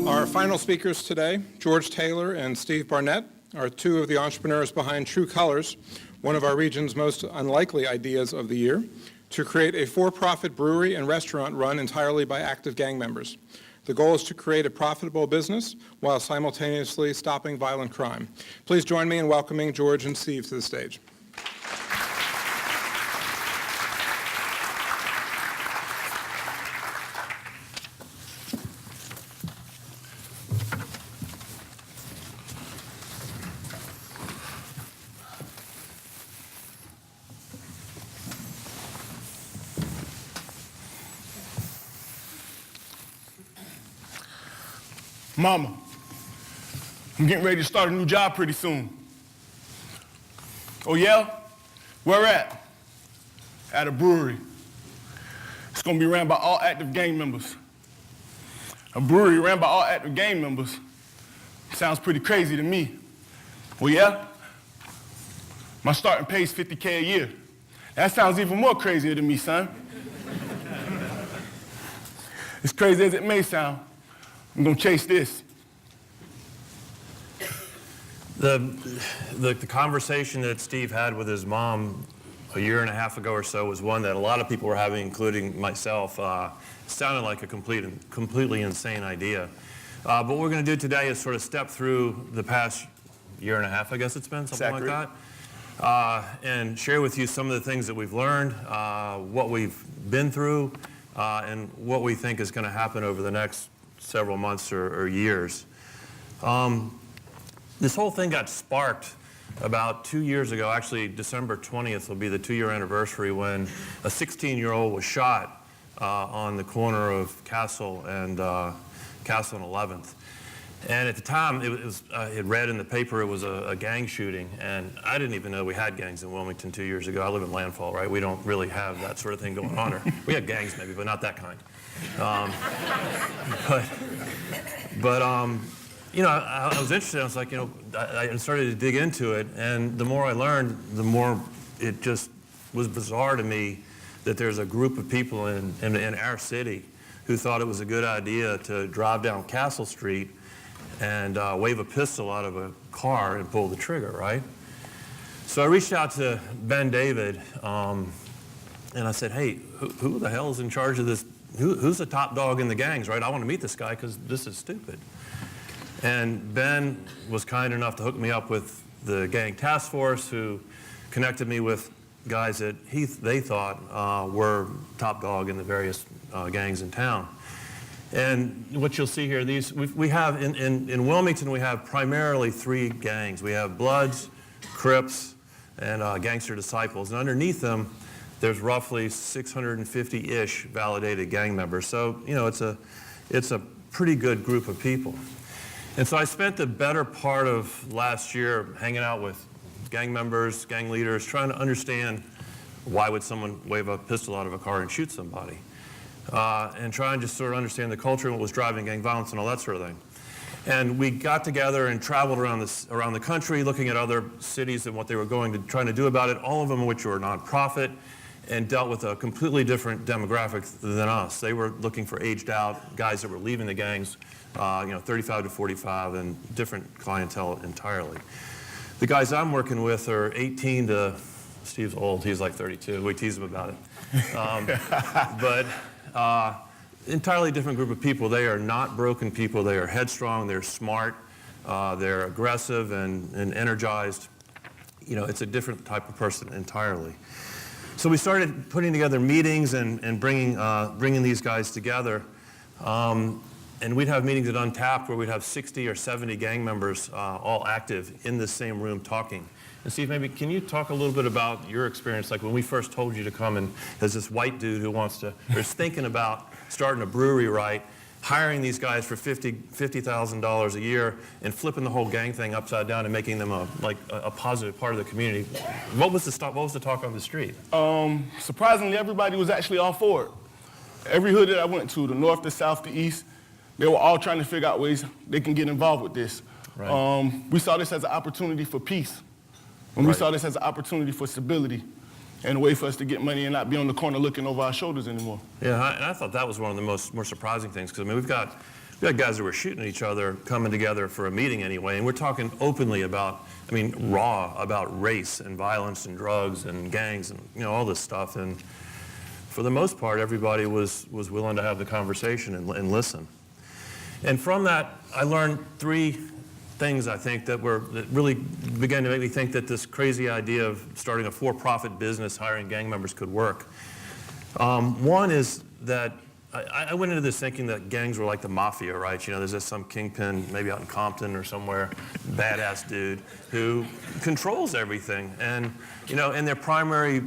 Our final speakers today, George Taylor and Steve Barnett, are two of the entrepreneurs behind True Colors, one of our region's most unlikely ideas of the year, to create a for-profit brewery and restaurant run entirely by active gang members. The goal is to create a profitable business while simultaneously stopping violent crime. Please join me in welcoming George and Steve to the stage. Mama, I'm getting ready to start a new job pretty soon. Oh yeah? Where at? At a brewery. It's gonna be ran by all active gang members. A brewery ran by all active gang members. Sounds pretty crazy to me. Oh yeah? My starting pay is $50K a year. That sounds even more crazier to me, son. As crazy as it may sound, I'm gonna chase this. The conversation that Steve had with his mom a year and a half ago or so was one that a lot of people were having, including myself. Sounded like a completely insane idea. But what we're gonna do today is sort of step through the past year and a half, I guess it's been, something Exactly. like that, and share with you some of the things that we've learned, what we've been through, and what we think is gonna happen over the next several months or years. This whole thing got sparked about 2 years ago. Actually, December 20th will be the 2-year anniversary when a 16-year-old was shot on the corner of Castle and 11th. And at the time, I had read in the paper it was a gang shooting, and I didn't even know we had gangs in Wilmington 2 years ago. I live in Landfall, right? We don't really have that sort of thing going on. Or we have gangs maybe, but not that kind. You know, I was interested. I was like, you know, I started to dig into it, and the more I learned, the more it just was bizarre to me that there's a group of people in our city who thought it was a good idea to drive down Castle Street and wave a pistol out of a car and pull the trigger, right? So I reached out to Ben David, and I said, hey, who the hell is in charge of this? Who's the top dog in the gangs, right? I want to meet this guy because this is stupid. And Ben was kind enough to hook me up with the gang task force, who connected me with guys that they thought were top dog in the various gangs in town. And what you'll see here, we have in Wilmington, we have primarily 3 gangs. We have Bloods, Crips, and Gangster Disciples. And underneath them, there's roughly 650-ish validated gang members. So, you know, it's a pretty good group of people. And so I spent the better part of last year hanging out with gang members, gang leaders, trying to understand why would someone wave a pistol out of a car and shoot somebody, and trying to just sort of understand the culture and what was driving gang violence and all that sort of thing. And we got together and traveled around the country, looking at other cities and what they were trying to do about it, all of them which were nonprofit and dealt with a completely different demographic than us. They were looking for aged out guys that were leaving the gangs, you know, 35 to 45, and different clientele entirely. The guys I'm working with are 18 to, Steve's old, he's like 32, we tease him about it. But entirely different group of people. They are not broken people, they are headstrong, they're smart, they're aggressive and energized. You know, it's a different type of person entirely. So we started putting together meetings and bringing these guys together. And we'd have meetings at Untapped where we'd have 60 or 70 gang members all active in the same room talking. And Steve, maybe can you talk a little bit about your experience, like when we first told you to come, and there's this white dude who is thinking about starting a brewery, right, hiring these guys for $50,000 a year and flipping the whole gang thing upside down and making them a positive part of the community. What was the talk on the street? Surprisingly, everybody was actually all for it. Every hood that I went to, the north, the south, the east, they were all trying to figure out ways they can get involved with this. Right. We saw this as an opportunity for peace. And we saw this as an opportunity for stability. and a way for us to get money and not be on the corner looking over our shoulders anymore. Yeah, and I thought that was one of the more surprising things, because I mean, we've got guys that were shooting at each other, coming together for a meeting anyway, and we're talking openly about, I mean, raw about race and violence and drugs and gangs and, you know, all this stuff. And for the most part, everybody was willing to have the conversation and listen. And from that, I learned three things, I think, that really began to make me think that this crazy idea of starting a for-profit business hiring gang members could work. One is that I went into this thinking that gangs were like the mafia, right? You know, there's just some kingpin, maybe out in Compton or somewhere, badass dude who controls everything. And, you know, and their primary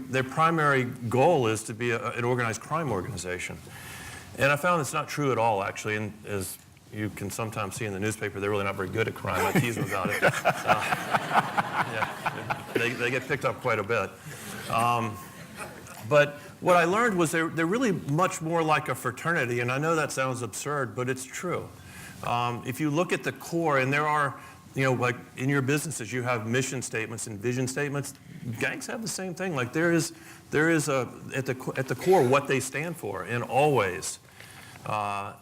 goal is to be an organized crime organization. And I found it's not true at all, actually. And as you can sometimes see in the newspaper, they're really not very good at crime. I tease them about it. Yeah, they get picked up quite a bit. But what I learned was they're really much more like a fraternity, and I know that sounds absurd, but it's true. If you look at the core, and there are, you know, like in your businesses, you have mission statements and vision statements. Gangs have the same thing. Like there is at the core what they stand for, and always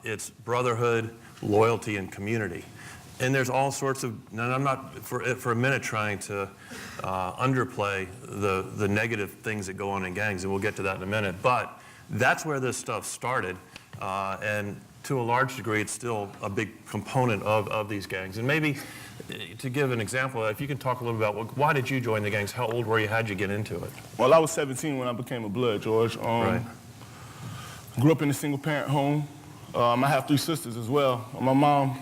it's brotherhood, loyalty, and community. And there's all sorts of, and I'm not for a minute trying to underplay the negative things that go on in gangs, and we'll get to that in a minute, but that's where this stuff started, and to a large degree it's still a big component of these gangs. And maybe to give an example, if you can talk a little about why did you join the gangs, how old were you, how'd you get into it? Well, I was 17 when I became a Blood, George. Right. Grew up in a single parent home. I have 3 sisters as well. My mom,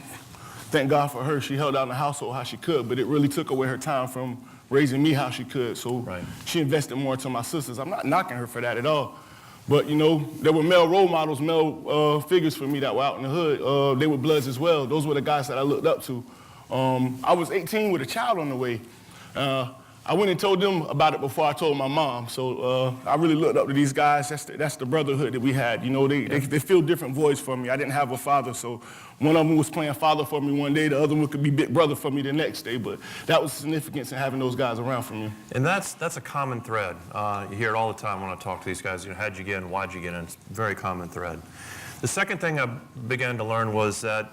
thank God for her, she held out in the household how she could, but it really took away her time from raising me how she could. So Right. She invested more into my sisters. I'm not knocking her for that at all. But, you know, there were male role models, male figures for me that were out in the hood. They were Bloods as well. Those were the guys that I looked up to. I was 18 with a child on the way. I went and told them about it before I told my mom. So I really looked up to these guys. That's the brotherhood that we had. You know, they feel different voids for me. I didn't have a father, so one of them was playing father for me one day. The other one could be big brother for me the next day. But that was significance in having those guys around for me. And that's a common thread. You hear it all the time when I talk to these guys. You know, how'd you get in? Why'd you get in? It's a very common thread. The second thing I began to learn was that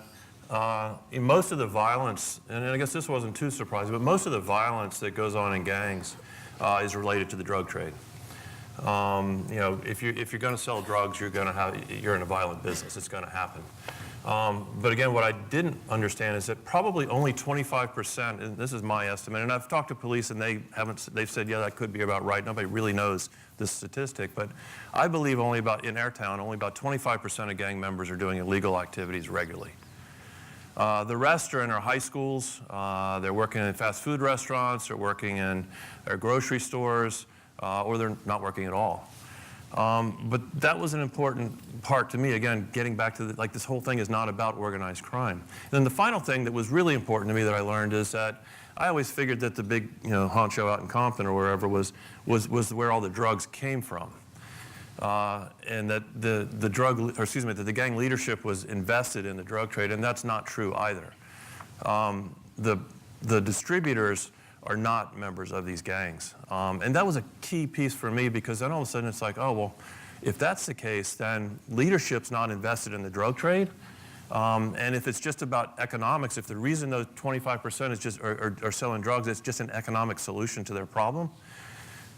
in most of the violence, and I guess this wasn't too surprising, but most of the violence that goes on in gangs is related to the drug trade. You know, if you're going to sell drugs, you're in a violent business. It's going to happen. But again, what I didn't understand is that probably only 25%, and this is my estimate, and I've talked to police and they've said, yeah, that could be about right. Nobody really knows this statistic, but I believe in our town, only about 25% of gang members are doing illegal activities regularly. The rest are in our high schools. They're working in fast food restaurants, they're working in our grocery stores, or they're not working at all. But that was an important part to me, again, getting back to like this whole thing is not about organized crime. And then the final thing that was really important to me that I learned is that I always figured that the big, you know, honcho out in Compton or wherever was where all the drugs came from. And that that the gang leadership was invested in the drug trade, and that's not true either. The distributors are not members of these gangs. And that was a key piece for me, because then all of a sudden it's like, oh, well, if that's the case, then leadership's not invested in the drug trade. And if it's just about economics, if the reason those 25% is just are selling drugs, it's just an economic solution to their problem,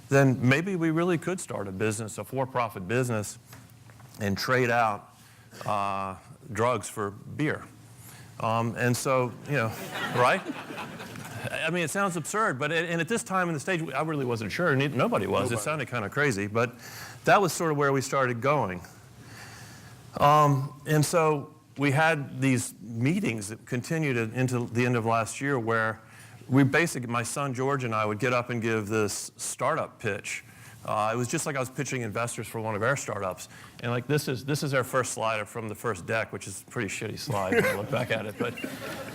then maybe we really could start a business, a for-profit business, and trade out drugs for beer. And so, you know, right? I mean, it sounds absurd, but and at this time in the stage, I really wasn't sure. Nobody was. It sounded kind of crazy, but that was sort of where we started going. And so we had these meetings that continued into the end of last year, where we basically, my son George and I would get up and give this startup pitch. It was just like I was pitching investors for one of our startups. And like this is our first slide from the first deck, which is a pretty shitty slide when I look back at it.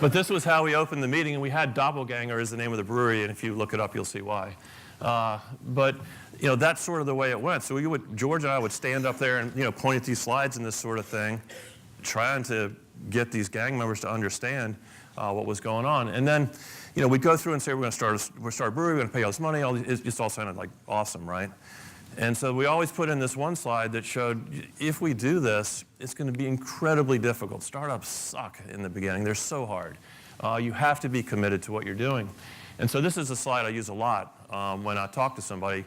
But this was how we opened the meeting, and we had Doppelganger as the name of the brewery, and if you look it up, you'll see why. But you know, that's sort of the way it went. So George and I would stand up there and, you know, point at these slides and this sort of thing, trying to get these gang members to understand what was going on. And then, we'd go through and say, we're going to start a brewery, we're going to pay all this money. It just all sounded like awesome, right? And so we always put in this one slide that showed if we do this, it's going to be incredibly difficult. Startups suck in the beginning. They're so hard. You have to be committed to what you're doing. And so this is a slide I use a lot when I talk to somebody.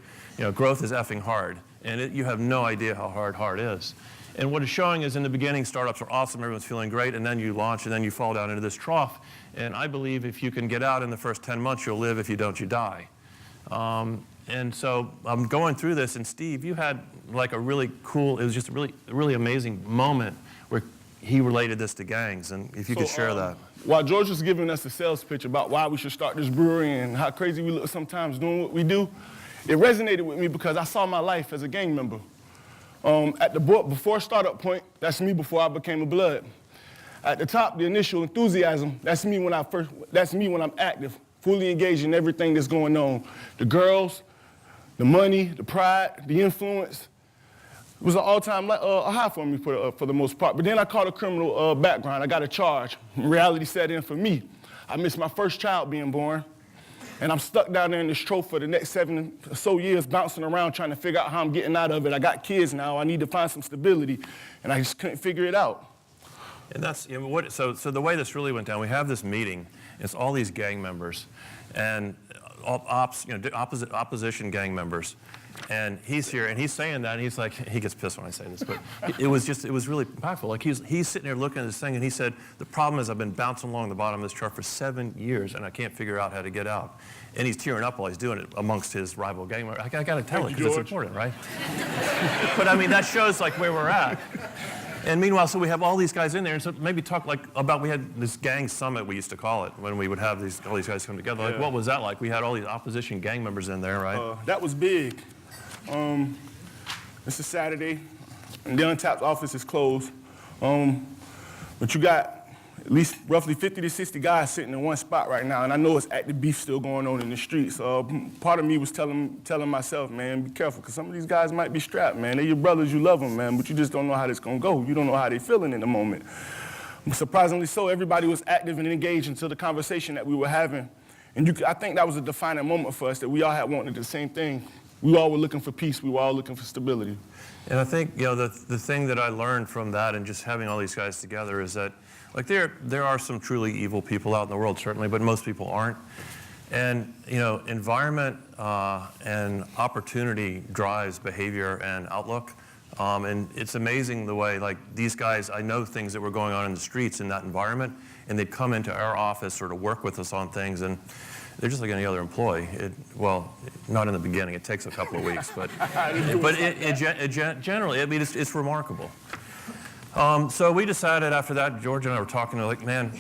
Growth is effing hard. And you have no idea how hard is. And what it's showing is in the beginning, startups are awesome, everyone's feeling great, and then you launch, and then you fall down into this trough. And I believe if you can get out in the first 10 months, you'll live. If you don't, you die. And so I'm going through this, and Steve, you had like a really cool, it was just a really amazing moment where he related this to gangs, and if you could share that. While George was giving us a sales pitch about why we should start this brewery and how crazy we look sometimes doing what we do, it resonated with me because I saw my life as a gang member. Before startup point, that's me before I became a blood. At the top, the initial enthusiasm, that's me when I'm active, fully engaged in everything that's going on. The girls, the money, the pride, the influence. It was an all-time high for me for the most part. But then I caught a criminal background. I got a charge. Reality set in for me. I missed my first child being born. And I'm stuck down there in this trough for the next 7 or so years, bouncing around trying to figure out how I'm getting out of it. I got kids now. I need to find some stability. And I just couldn't figure it out. And that's, so the way this really went down, we have this meeting. It's all these gang members and opposition gang members. And he's here, and he's saying that, and he's like, he gets pissed when I say this, but it was really impactful. Like he's sitting there looking at this thing, and he said, the problem is I've been bouncing along the bottom of this chart for 7 years, and I can't figure out how to get out. And he's tearing up while he's doing it amongst his rival gang members. I got to tell it, because it's important, right? But I mean, that shows like where we're at. And meanwhile, so we have all these guys in there, and so maybe talk like about, we had this gang summit, we used to call it, when we would have all these guys come together. Like, what was that like? We had all these opposition gang members in there, right? That was big. It's a Saturday, and the Untapped office is closed. But you got at least roughly 50 to 60 guys sitting in one spot right now, and I know it's active beef still going on in the streets. Part of me was telling myself, man, be careful, because some of these guys might be strapped, man. They're your brothers, you love them, man, but you just don't know how this gonna go. You don't know how they're feeling in the moment. Surprisingly so, everybody was active and engaged into the conversation that we were having. And I think that was a defining moment for us, that we all had wanted the same thing. We all were looking for peace. We were all looking for stability. And I think, the thing that I learned from that and just having all these guys together is that, like, there are some truly evil people out in the world, certainly, but most people aren't. And, environment and opportunity drives behavior and outlook. And it's amazing the way, like, these guys, I know things that were going on in the streets in that environment, and they'd come into our office or to work with us on things, and they're just like any other employee. Well, not in the beginning. It takes a couple of weeks, but generally, I mean, it's remarkable. So we decided after that, George and I were talking, like, man,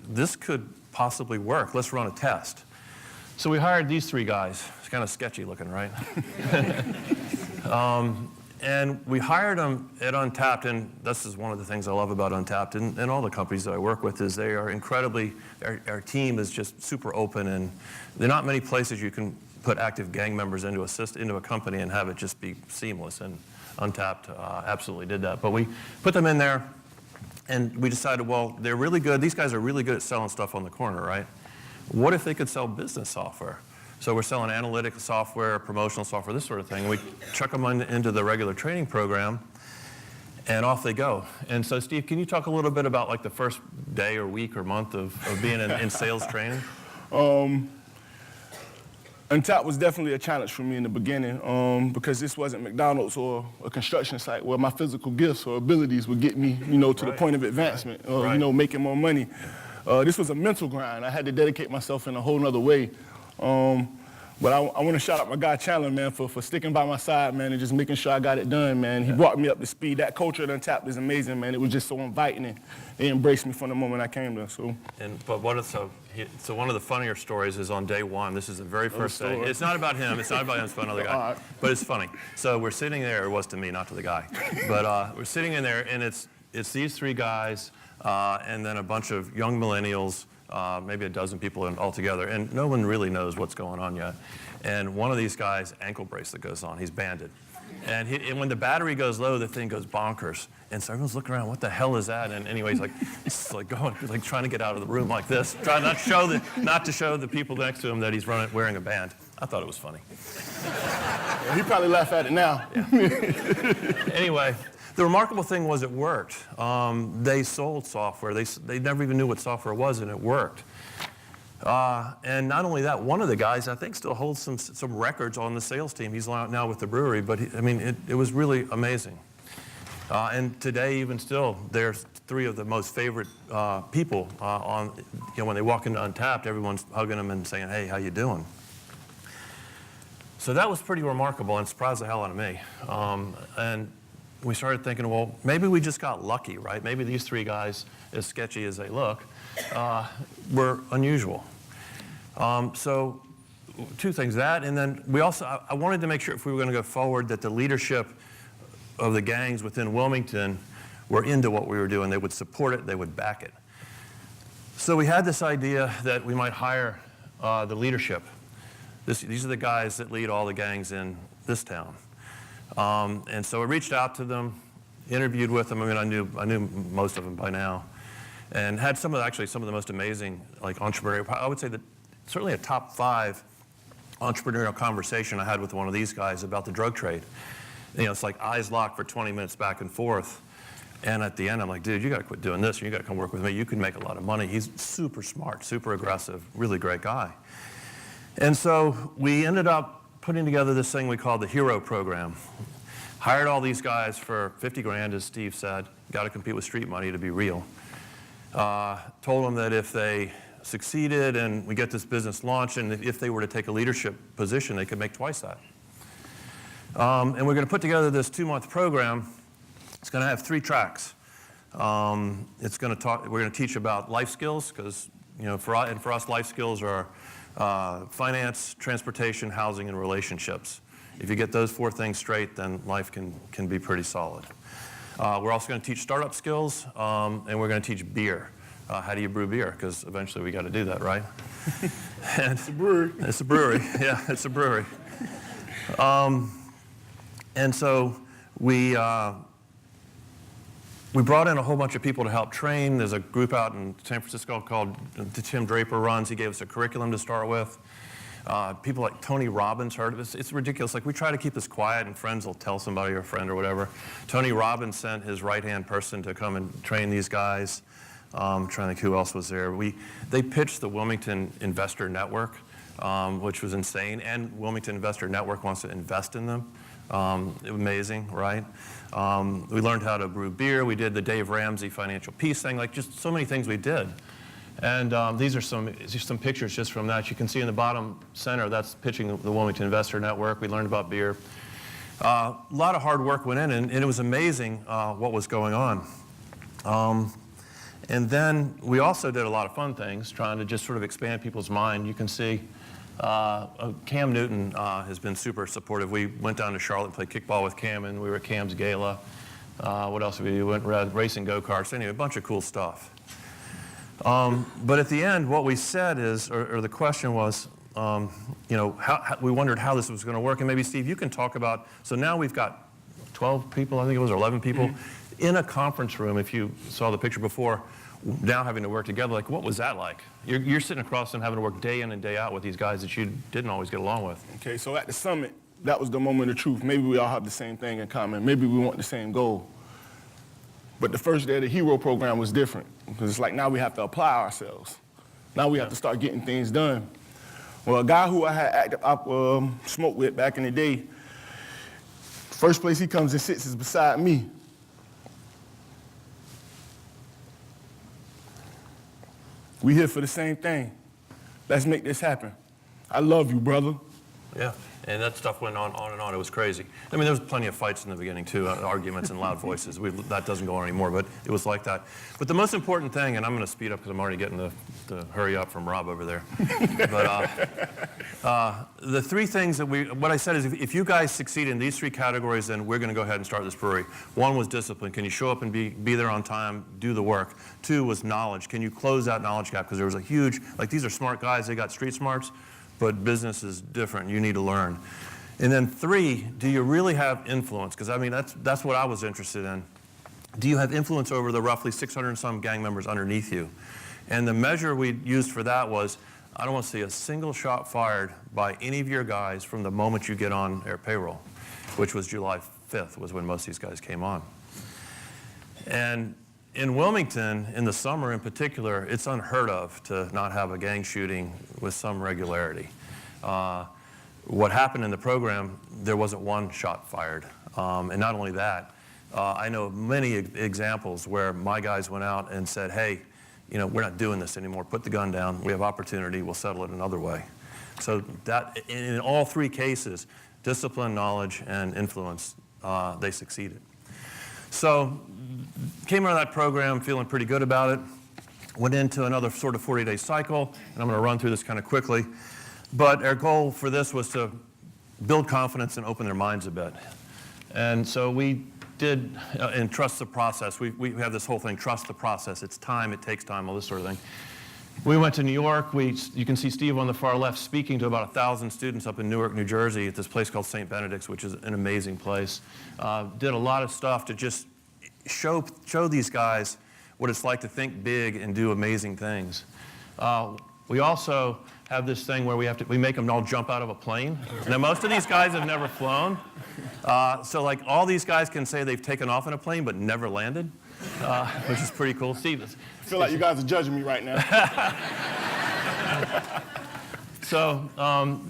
this could possibly work. Let's run a test. So we hired these 3 guys. It's kind of sketchy looking, right? And we hired them at Untapped, and this is one of the things I love about Untapped and all the companies that I work with, is they are incredibly, our team is just super open, and there are not many places you can put active gang members into a company and have it just be seamless, and Untapped absolutely did that. But we put them in there, and we decided, well, they're really good. These guys are really good at selling stuff on the corner, right? What if they could sell business software? So we're selling analytic software, promotional software, this sort of thing. We chuck them into the regular training program, and off they go. And so, Steve, can you talk a little bit about like the first day or week or month of being in sales training? Untapped was definitely a challenge for me in the beginning because this wasn't McDonald's or a construction site where my physical gifts or abilities would get me, to the point of advancement, making more money. This was a mental grind. I had to dedicate myself in a whole nother way. But I want to shout out my guy Chandler, man, for sticking by my side, man, and just making sure I got it done, man. He brought me up to speed. That culture at Untapped is amazing, man. It was just so inviting, and they embraced me from the moment I came there. So one of the funnier stories is on day one. This is the very first day. It's not about him. It's not about him. It's about another guy. But it's funny. So we're sitting there. It was to me, not to the guy. But we're sitting in there, and it's these 3 guys and then a bunch of young millennials maybe a dozen people altogether, and no one really knows what's going on yet. And one of these guys' ankle bracelet goes on. He's banded. And when the battery goes low, the thing goes bonkers. And so everyone's looking around, what the hell is that? And anyway, he's like going, like trying to get out of the room like this, trying not to show the people next to him that he's wearing a band. I thought it was funny. Yeah, he probably laugh at it now. Yeah. Anyway, the remarkable thing was it worked. They sold software. They never even knew what software was, and it worked. And not only that, one of the guys, I think, still holds some records on the sales team. He's now with the brewery, but it was really amazing. And today, even still, there's three of the most favorite people when they walk into Untapped, everyone's hugging them and saying, hey, how you doing? So that was pretty remarkable and surprised the hell out of me. And we started thinking, well, maybe we just got lucky, right? Maybe these three guys, as sketchy as they look, were unusual. So two things, that, and then we also, I wanted to make sure if we were going to go forward that the leadership of the gangs within Wilmington were into what we were doing. They would support it, they would back it. So we had this idea that we might hire the leadership. These are the guys that lead all the gangs in this town. And so I reached out to them, interviewed with them. I knew most of them by now, and had some of the most amazing, like, entrepreneurial. I would say that certainly a top 5 entrepreneurial conversation I had with one of these guys about the drug trade. It's like eyes locked for 20 minutes back and forth. And at the end, I'm like, dude, you got to quit doing this. You got to come work with me. You can make a lot of money. He's super smart, super aggressive, really great guy. And so we ended up putting together this thing we called the Hero Program. Hired all these guys for 50 grand, as Steve said. Got to compete with street money to be real. Told them that if they succeeded and we get this business launched, and if they were to take a leadership position, they could make twice that. And we're going to put together this 2-month program. It's going to have 3 tracks. We're going to teach about life skills, because for us, life skills are finance, transportation, housing, and relationships. If you get those 4 things straight, then life can be pretty solid. We're also going to teach startup skills, and we're going to teach beer. How do you brew beer? Because eventually we got to do that, right? It's a brewery. It's a brewery. Yeah, it's a brewery. And so we brought in a whole bunch of people to help train. There's a group out in San Francisco called Tim Draper runs. He gave us a curriculum to start with. People like Tony Robbins heard of us. It's ridiculous. Like, we try to keep this quiet, and friends will tell somebody, or a friend or whatever. Tony Robbins sent his right-hand person to come and train these guys. Trying to think who else was there. They pitched the Wilmington Investor Network, which was insane, and Wilmington Investor Network wants to invest in them. Amazing, right? We learned how to brew beer. We did the Dave Ramsey financial peace thing, like just so many things we did. And these are some pictures just from that. You can see in the bottom center, that's pitching the Wilmington Investor Network. We learned about beer. A lot of hard work went in, and it was amazing what was going on. And then we also did a lot of fun things, trying to just sort of expand people's mind. You can see Cam Newton has been super supportive. We went down to Charlotte and played kickball with Cam, and we were at Cam's gala. What else did we do? We went racing go-karts. Anyway, a bunch of cool stuff. But at the end, what we said is, or the question was, we wondered how this was going to work. And maybe, Steve, you can talk about, so now we've got 12 people, I think it was, or 11 people, in a conference room, if you saw the picture before, now having to work together. Like, what was that like? You're sitting across them having to work day in and day out with these guys that you didn't always get along with. Okay, so at the summit, that was the moment of truth. Maybe we all have the same thing in common. Maybe we want the same goal. But the first day of the Hero Program was different, because it's like now we have to apply ourselves. Now we have to start getting things done. Well, a guy who I had smoked with back in the day, first place he comes and sits is beside me. We here for the same thing. Let's make this happen. I love you, brother. Yeah, and that stuff went on and on. It was crazy. I mean, there was plenty of fights in the beginning too, arguments and loud voices. That doesn't go on anymore, but it was like that. But the most important thing, and I'm going to speed up because I'm already getting the hurry up from Rob over there. But the three things that what I said is if you guys succeed in these three categories, then we're going to go ahead and start this brewery. One was discipline. Can you show up and be there on time, do the work? Two was knowledge. Can you close that knowledge gap? Because there was a huge, like these are smart guys, they got street smarts, but business is different. You need to learn. And then three, do you really have influence? Because I mean, that's what I was interested in. Do you have influence over the roughly 600 and some gang members underneath you? And the measure we used for that was, I don't want to see a single shot fired by any of your guys from the moment you get on their payroll, which was July 5th was when most of these guys came on. And in Wilmington, in the summer in particular, it's unheard of to not have a gang shooting with some regularity. What happened in the program, there wasn't one shot fired. And not only that, I know many examples where my guys went out and said, hey, we're not doing this anymore. Put the gun down. We have opportunity. We'll settle it another way. So that, in all three cases, discipline, knowledge, and influence, they succeeded. So came out of that program feeling pretty good about it. Went into another sort of 40-day cycle, and I'm going to run through this kind of quickly. But our goal for this was to build confidence and open their minds a bit. And so we did, and trust the process. We have this whole thing, trust the process. It's time, it takes time, all this sort of thing. We went to New York. You can see Steve on the far left speaking to about 1,000 students up in Newark, New Jersey at this place called St. Benedict's, which is an amazing place. Did a lot of stuff to just show these guys what it's like to think big and do amazing things. We also have this thing where we make them all jump out of a plane. Now, most of these guys have never flown. So like all these guys can say they've taken off in a plane but never landed, which is pretty cool. Steve, I feel like you guys are judging me right now. So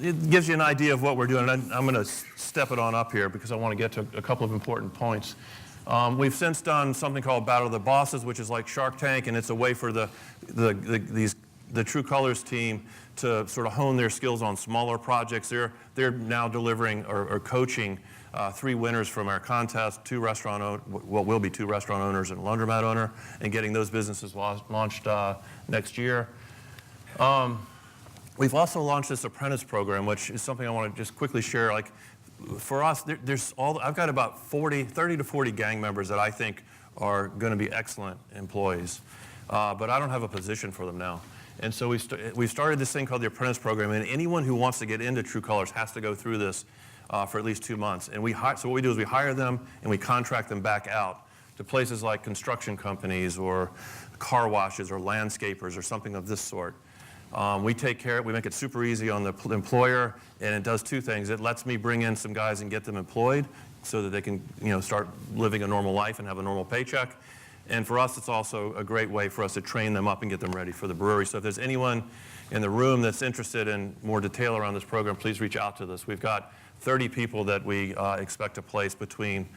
it gives you an idea of what we're doing. And I'm going to step it on up here because I want to get to a couple of important points. We've since done something called Battle of the Bosses, which is like Shark Tank, and it's a way for the True Colors team to sort of hone their skills on smaller projects. They're now delivering or coaching 3 winners from our contest, 2 restaurant what will be 2 restaurant owners and a laundromat owner, and getting those businesses launched next year. We've also launched this apprentice program, which is something I want to just quickly share. Like for us, I've got about 30 to 40 gang members that I think are going to be excellent employees, but I don't have a position for them now. And so we started this thing called the apprentice program, and anyone who wants to get into True Colors has to go through this for at least 2 months. And so what we do is we hire them and we contract them back out to places like construction companies or car washes or landscapers or something of this sort. We make it super easy on the employer, and it does 2 things. It lets me bring in some guys and get them employed so that they can start living a normal life and have a normal paycheck. And for us, it's also a great way for us to train them up and get them ready for the brewery. So if there's anyone in the room that's interested in more detail around this program, please reach out to us. We've got 30 people that we expect to place between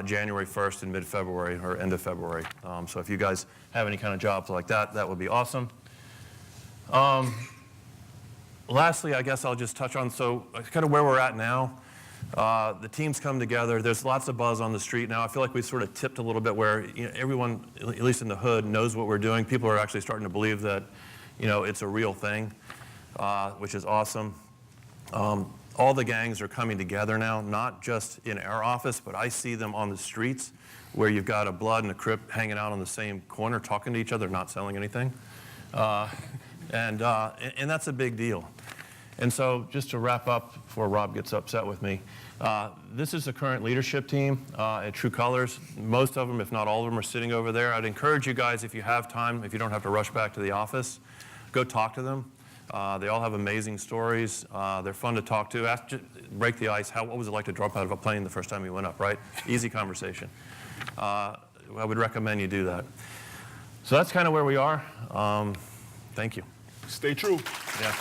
January 1st and mid-February or end of February. So if you guys have any kind of jobs like that, that would be awesome. Lastly, I guess I'll just touch on kind of where we're at now. The teams come together. There's lots of buzz on the street now. I feel like we sort of tipped a little bit where everyone, at least in the hood, knows what we're doing. People are actually starting to believe that it's a real thing, which is awesome. All the gangs are coming together now, not just in our office, but I see them on the streets where you've got a Blood and a Crip hanging out on the same corner, talking to each other, not selling anything. And that's a big deal. And so just to wrap up before Rob gets upset with me, this is the current leadership team at True Colors. Most of them, if not all of them, are sitting over there. I'd encourage you guys, if you have time, if you don't have to rush back to the office, go talk to them. They all have amazing stories. They're fun to talk to. Break the ice. What was it like to drop out of a plane the first time you went up, right? Easy conversation. I would recommend you do that. So that's kind of where we are. Thank you. Stay true. Yeah.